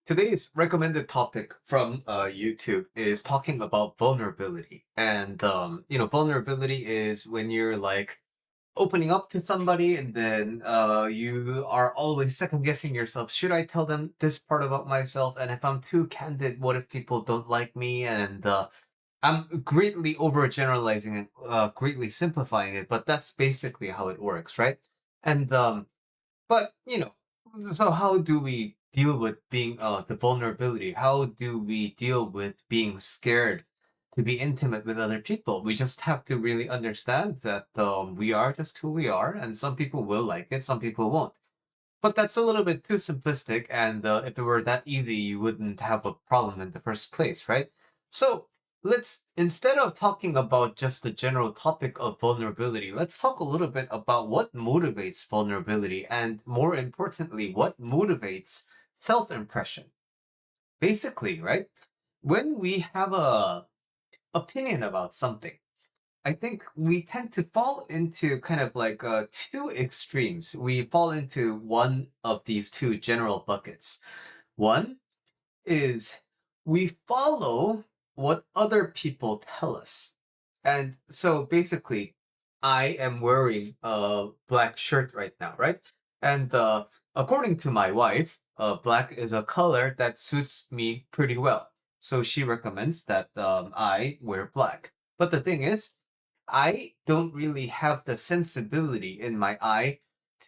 Today's recommended topic from YouTube is talking about vulnerability. And, vulnerability is when you're like opening up to somebody and then you are always second guessing yourself. Should I tell them this part about myself? And if I'm too candid, what if people don't like me? And I'm greatly overgeneralizing it, greatly simplifying it, but that's basically how it works, right? And but, so how do we deal with being the vulnerability? How do we deal with being scared to be intimate with other people? We just have to really understand that we are just who we are, and some people will like it, some people won't. But that's a little bit too simplistic, and if it were that easy, you wouldn't have a problem in the first place, right? So let's, instead of talking about just the general topic of vulnerability, let's talk a little bit about what motivates vulnerability, and more importantly, what motivates self-impression. Basically, right? When we have a opinion about something, I think we tend to fall into kind of like two extremes. We fall into one of these two general buckets. One is we follow what other people tell us. And so basically, I am wearing a black shirt right now, right? And according to my wife, black is a color that suits me pretty well. So she recommends that I wear black. But the thing is, I don't really have the sensibility in my eye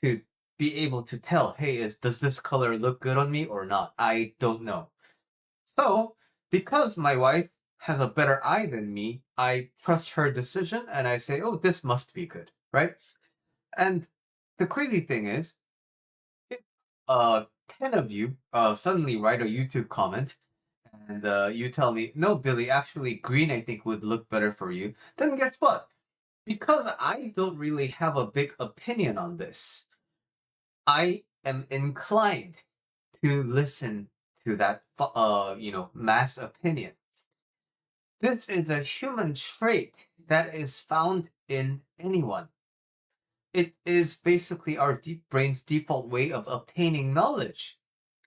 to be able to tell, hey, does this color look good on me or not? I don't know. So, because my wife has a better eye than me, I trust her decision and I say, oh, this must be good, right? And the crazy thing is, if 10 of you suddenly write a YouTube comment and you tell me, no, Billy, actually, green I think would look better for you, then guess what? Because I don't really have a big opinion on this, I am inclined to listen to that, mass opinion. This is a human trait that is found in anyone. It is basically our deep brain's default way of obtaining knowledge.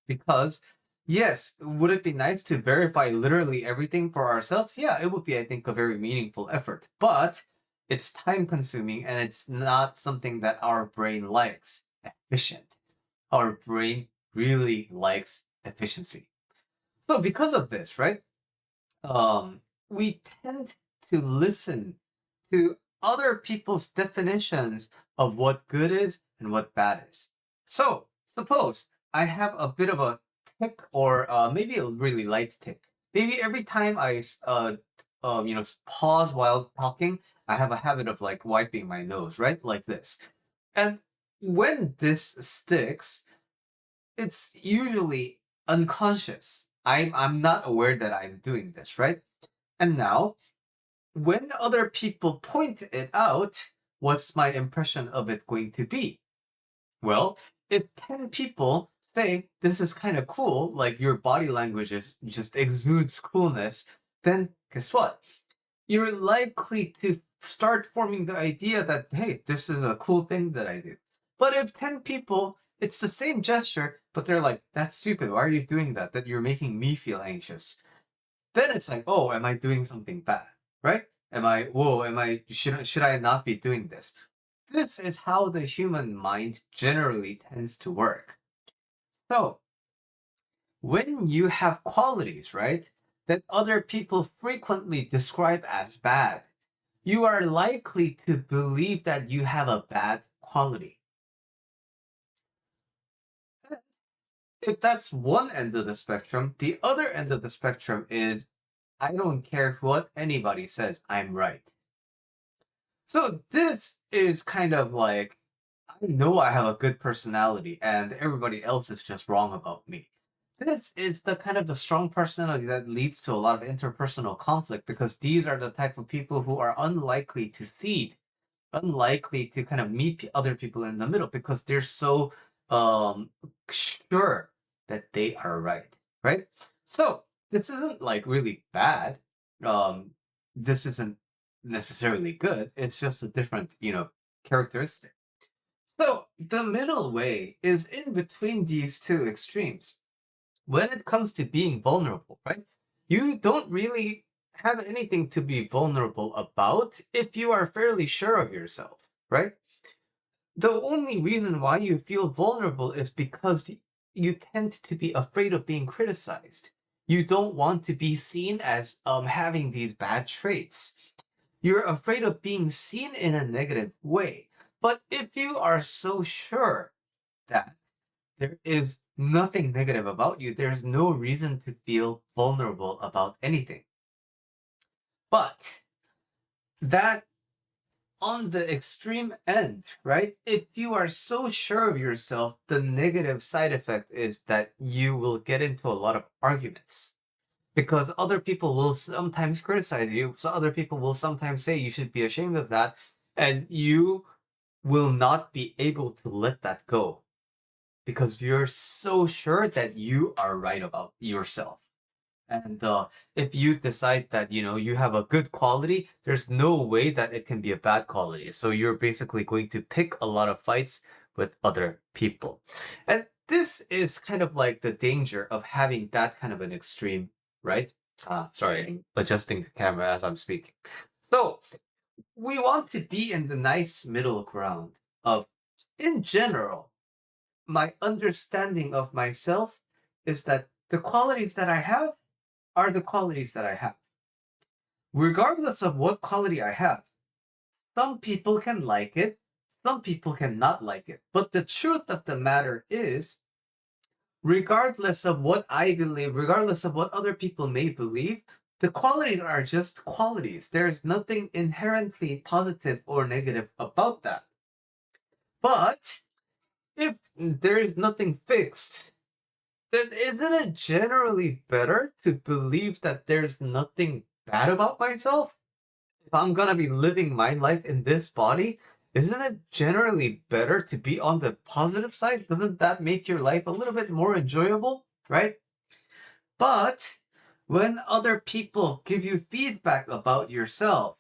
Because, yes, would it be nice to verify literally everything for ourselves? Yeah, it would be, I think, a very meaningful effort. But it's time consuming and it's not something that our brain likes. Efficient. Our brain really likes efficiency. So because of this, right? We tend to listen to other people's definitions of what good is and what bad is. So, suppose I have a bit of a tick, or maybe a really light tick. Maybe every time pause while talking, I have a habit of like wiping my nose, right? Like this. And when this sticks, it's usually unconscious. I'm not aware that I'm doing this, right? And now, when other people point it out, what's my impression of it going to be? Well, if 10 people say this is kind of cool, like your body language is just exudes coolness, then guess what? You're likely to start forming the idea that, hey, this is a cool thing that I do. But if 10 people, it's the same gesture, but they're like, that's stupid. Why are you doing that? That you're making me feel anxious. Then it's like, oh, am I doing something bad? Right? Should I not be doing this? This is how the human mind generally tends to work. So, when you have qualities, right, that other people frequently describe as bad, you are likely to believe that you have a bad quality. If that's one end of the spectrum, the other end of the spectrum is I don't care what anybody says, I'm right. So this is kind of like I know I have a good personality and everybody else is just wrong about me. This is the kind of the strong personality that leads to a lot of interpersonal conflict because these are the type of people who are unlikely to cede, unlikely to kind of meet other people in the middle because they're so sure that they are right, right? So this isn't like really bad. Um, this isn't necessarily good. It's just a different, characteristic. So the middle way is in between these two extremes. when it comes to being vulnerable, right? You don't really have anything to be vulnerable about if you are fairly sure of yourself, right? The only reason why you feel vulnerable is because you tend to be afraid of being criticized. You don't want to be seen as having these bad traits. You're afraid of being seen in a negative way. But if you are so sure that there is nothing negative about you, there's no reason to feel vulnerable about anything. But that on the extreme end, right? If you are so sure of yourself, the negative side effect is that you will get into a lot of arguments because other people will sometimes criticize you. So other people will sometimes say you should be ashamed of that. And you will not be able to let that go because you're so sure that you are right about yourself. And if you decide that, you have a good quality, there's no way that it can be a bad quality. So you're basically going to pick a lot of fights with other people. And this is kind of like the danger of having that kind of an extreme, right? Sorry, I'm adjusting the camera as I'm speaking. So we want to be in the nice middle ground of, in general, my understanding of myself is that the qualities that I have are the qualities that I have. Regardless of what quality I have, some people can like it, some people cannot like it. But the truth of the matter is, regardless of what I believe, regardless of what other people may believe, the qualities are just qualities. There is nothing inherently positive or negative about that. But if there is nothing fixed, then isn't it generally better to believe that there's nothing bad about myself? If I'm gonna be living my life in this body, isn't it generally better to be on the positive side? Doesn't that make your life a little bit more enjoyable, right? But when other people give you feedback about yourself,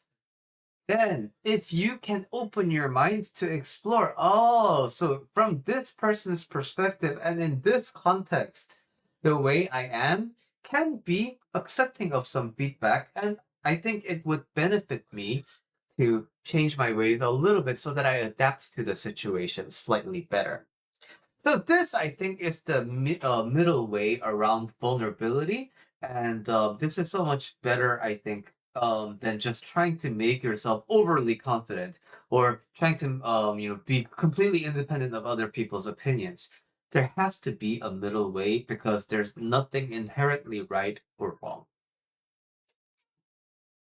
then if you can open your mind to explore, oh, so from this person's perspective and in this context, the way I am can be accepting of some feedback. And I think it would benefit me to change my ways a little bit so that I adapt to the situation slightly better. So this, I think, is the middle way around vulnerability, and this is so much better, I think, than just trying to make yourself overly confident or trying to, be completely independent of other people's opinions. There has to be a middle way because there's nothing inherently right or wrong.